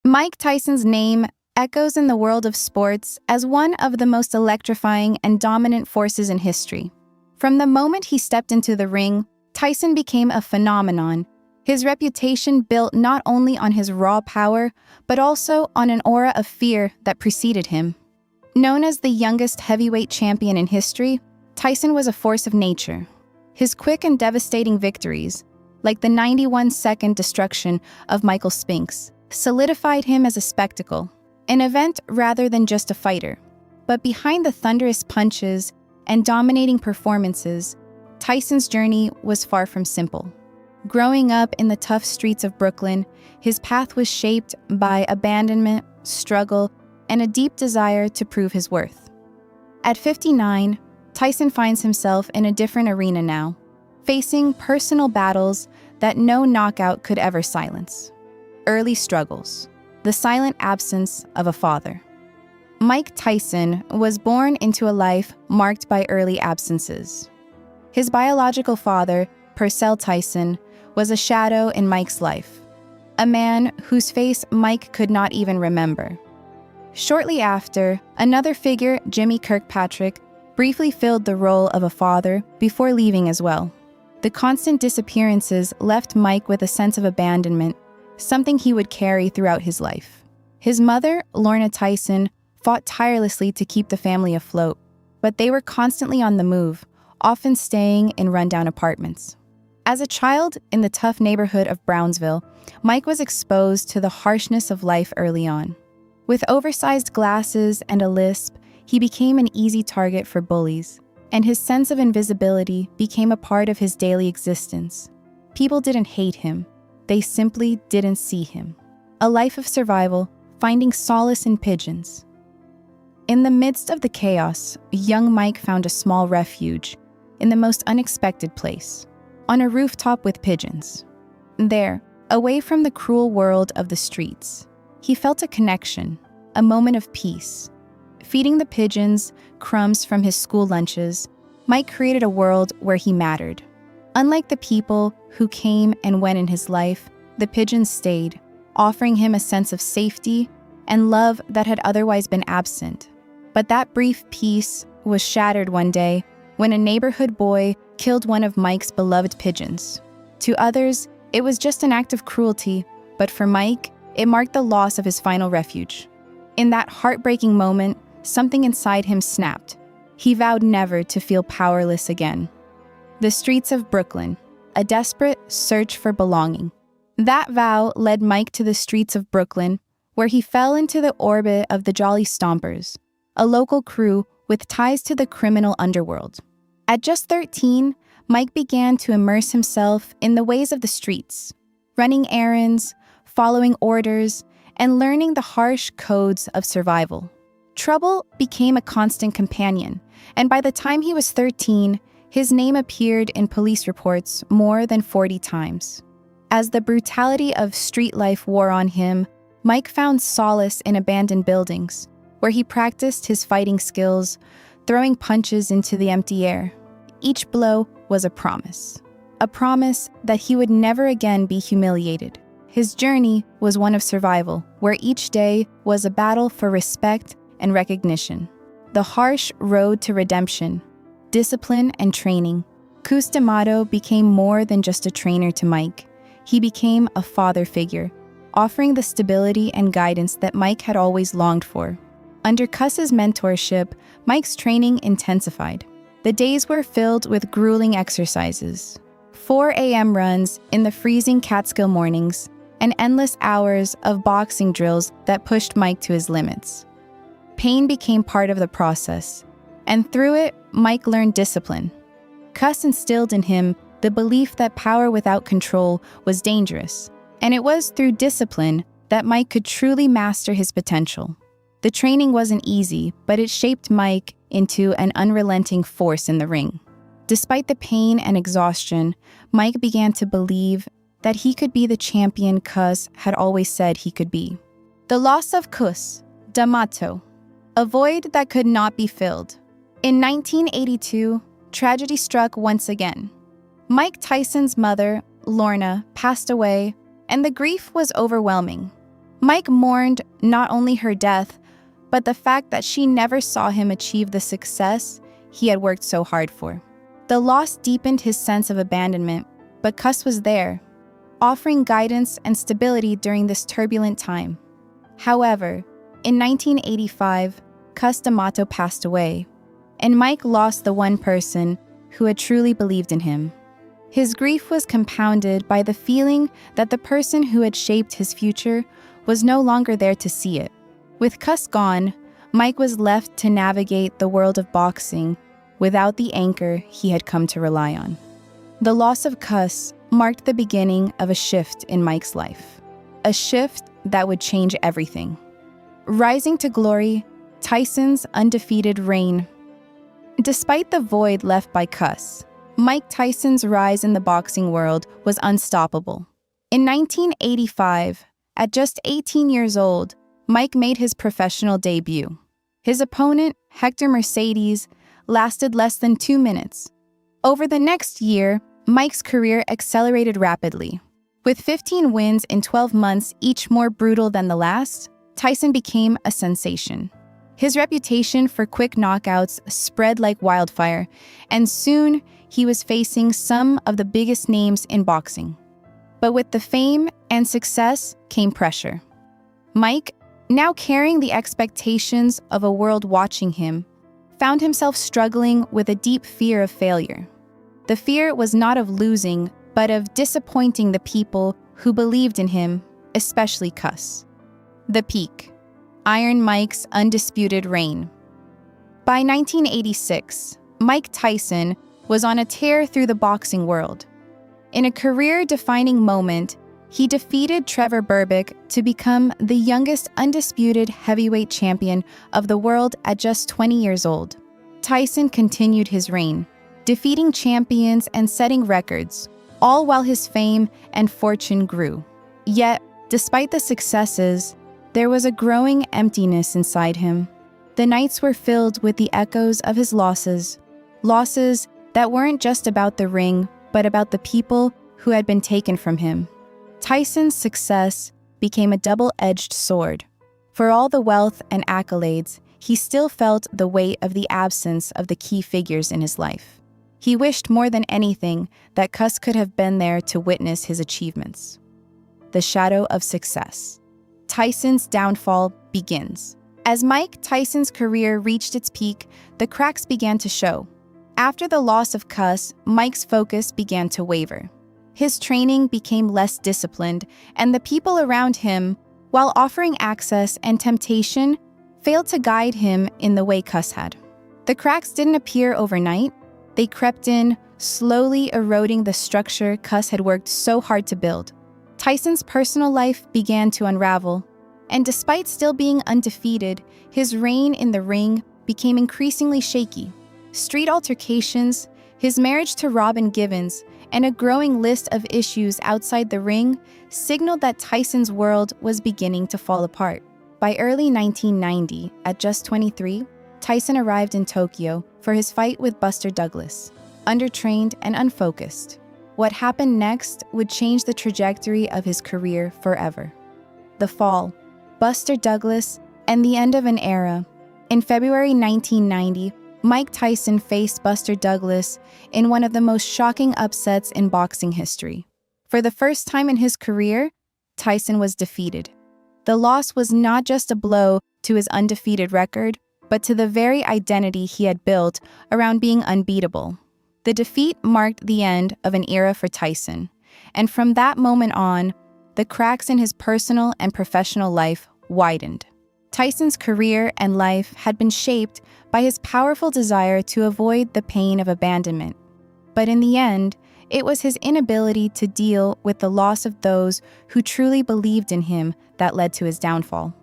Mike Tyson's name echoes in the world of sports as one of the most electrifying and dominant forces in history. From the moment he stepped into the ring, Tyson became a phenomenon, his reputation built not only on his raw power, but also on an aura of fear that preceded him. Known as the youngest heavyweight champion in history, Tyson was a force of nature. His quick and devastating victories, like the 91-second destruction of Michael Spinks, solidified him as a spectacle, an event rather than just a fighter. But behind the thunderous punches and dominating performances, Tyson's journey was far from simple. Growing up in the tough streets of Brooklyn, his path was shaped by abandonment, struggle, and a deep desire to prove his worth. At 59, Tyson finds himself in a different arena now, facing personal battles that no knockout could ever silence. Early struggles, the silent absence of a father. Mike Tyson was born into a life marked by early absences. His biological father, Purcell Tyson, was a shadow in Mike's life, a man whose face Mike could not even remember. Shortly after, another figure, Jimmy Kirkpatrick, briefly filled the role of a father before leaving as well. The constant disappearances left Mike with a sense of abandonment, something he would carry throughout his life. His mother, Lorna Tyson, fought tirelessly to keep the family afloat, but they were constantly on the move, often staying in rundown apartments. As a child in the tough neighborhood of Brownsville, Mike was exposed to the harshness of life early on. With oversized glasses and a lisp, he became an easy target for bullies, and his sense of invisibility became a part of his daily existence. People didn't hate him, they simply didn't see him. A life of survival, finding solace in pigeons. In the midst of the chaos, young Mike found a small refuge in the most unexpected place, on a rooftop with pigeons. There, away from the cruel world of the streets, he felt a connection, a moment of peace. Feeding the pigeons crumbs from his school lunches, Mike created a world where he mattered. Unlike the people who came and went in his life, the pigeons stayed, offering him a sense of safety and love that had otherwise been absent. But that brief peace was shattered one day when a neighborhood boy killed one of Mike's beloved pigeons. To others, it was just an act of cruelty, but for Mike, it marked the loss of his final refuge. In that heartbreaking moment, something inside him snapped. He vowed never to feel powerless again. The streets of Brooklyn, a desperate search for belonging. That vow led Mike to the streets of Brooklyn, where he fell into the orbit of the Jolly Stompers, a local crew with ties to the criminal underworld. At just 13, Mike began to immerse himself in the ways of the streets, running errands, following orders, and learning the harsh codes of survival. Trouble became a constant companion, and by the time he was 13, his name appeared in police reports more than 40 times. As the brutality of street life wore on him, Mike found solace in abandoned buildings, where he practiced his fighting skills, throwing punches into the empty air. Each blow was a promise that he would never again be humiliated. His journey was one of survival, where each day was a battle for respect and recognition. The harsh road to redemption, discipline, and training. Cus D'Amato became more than just a trainer to Mike. He became a father figure, offering the stability and guidance that Mike had always longed for. Under Cus's mentorship, Mike's training intensified. The days were filled with grueling exercises, 4 a.m. runs in the freezing Catskill mornings, and endless hours of boxing drills that pushed Mike to his limits. Pain became part of the process, and through it, Mike learned discipline. Cus instilled in him the belief that power without control was dangerous, and it was through discipline that Mike could truly master his potential. The training wasn't easy, but it shaped Mike into an unrelenting force in the ring. Despite the pain and exhaustion, Mike began to believe that he could be the champion Cus had always said he could be. The loss of Cus D'Amato, a void that could not be filled. In 1982, tragedy struck once again. Mike Tyson's mother, Lorna, passed away, and the grief was overwhelming. Mike mourned not only her death, but the fact that she never saw him achieve the success he had worked so hard for. The loss deepened his sense of abandonment, but Cus was there, offering guidance and stability during this turbulent time. However, in 1985, Cus D'Amato passed away, and Mike lost the one person who had truly believed in him. His grief was compounded by the feeling that the person who had shaped his future was no longer there to see it. With Cus gone, Mike was left to navigate the world of boxing without the anchor he had come to rely on. The loss of Cus marked the beginning of a shift in Mike's life, a shift that would change everything. Rising to glory, Tyson's undefeated reign. Despite the void left by Cus, Mike Tyson's rise in the boxing world was unstoppable. In 1985, at just 18 years old, Mike made his professional debut. His opponent, Hector Mercedes, lasted less than 2 minutes. Over the next year, Mike's career accelerated rapidly. With 15 wins in 12 months, each more brutal than the last, Tyson became a sensation. His reputation for quick knockouts spread like wildfire, and soon he was facing some of the biggest names in boxing. But with the fame and success came pressure. Mike, now carrying the expectations of a world watching him, found himself struggling with a deep fear of failure. The fear was not of losing, but of disappointing the people who believed in him, especially Cus. The peak. Iron Mike's undisputed reign. By 1986, Mike Tyson was on a tear through the boxing world. In a career-defining moment, he defeated Trevor Berbick to become the youngest undisputed heavyweight champion of the world at just 20 years old. Tyson continued his reign, defeating champions and setting records, all while his fame and fortune grew. Yet, despite the successes, there was a growing emptiness inside him. The nights were filled with the echoes of his losses that weren't just about the ring, but about the people who had been taken from him. Tyson's success became a double-edged sword. For all the wealth and accolades, he still felt the weight of the absence of the key figures in his life. He wished more than anything that Cus could have been there to witness his achievements. The shadow of success. Tyson's downfall begins. As Mike Tyson's career reached its peak, the cracks began to show. After the loss of Cus, Mike's focus began to waver. His training became less disciplined, and the people around him, while offering access and temptation, failed to guide him in the way Cus had. The cracks didn't appear overnight. They crept in, slowly eroding the structure Cus had worked so hard to build. Tyson's personal life began to unravel, and despite still being undefeated, his reign in the ring became increasingly shaky. Street altercations, his marriage to Robin Givens, and a growing list of issues outside the ring signaled that Tyson's world was beginning to fall apart. By early 1990, at just 23, Tyson arrived in Tokyo for his fight with Buster Douglas, undertrained and unfocused. What happened next would change the trajectory of his career forever. The fall, Buster Douglas, and the end of an era. In February 1990, Mike Tyson faced Buster Douglas in one of the most shocking upsets in boxing history. For the first time in his career, Tyson was defeated. The loss was not just a blow to his undefeated record, but to the very identity he had built around being unbeatable. The defeat marked the end of an era for Tyson, and from that moment on, the cracks in his personal and professional life widened. Tyson's career and life had been shaped by his powerful desire to avoid the pain of abandonment. But in the end, it was his inability to deal with the loss of those who truly believed in him that led to his downfall.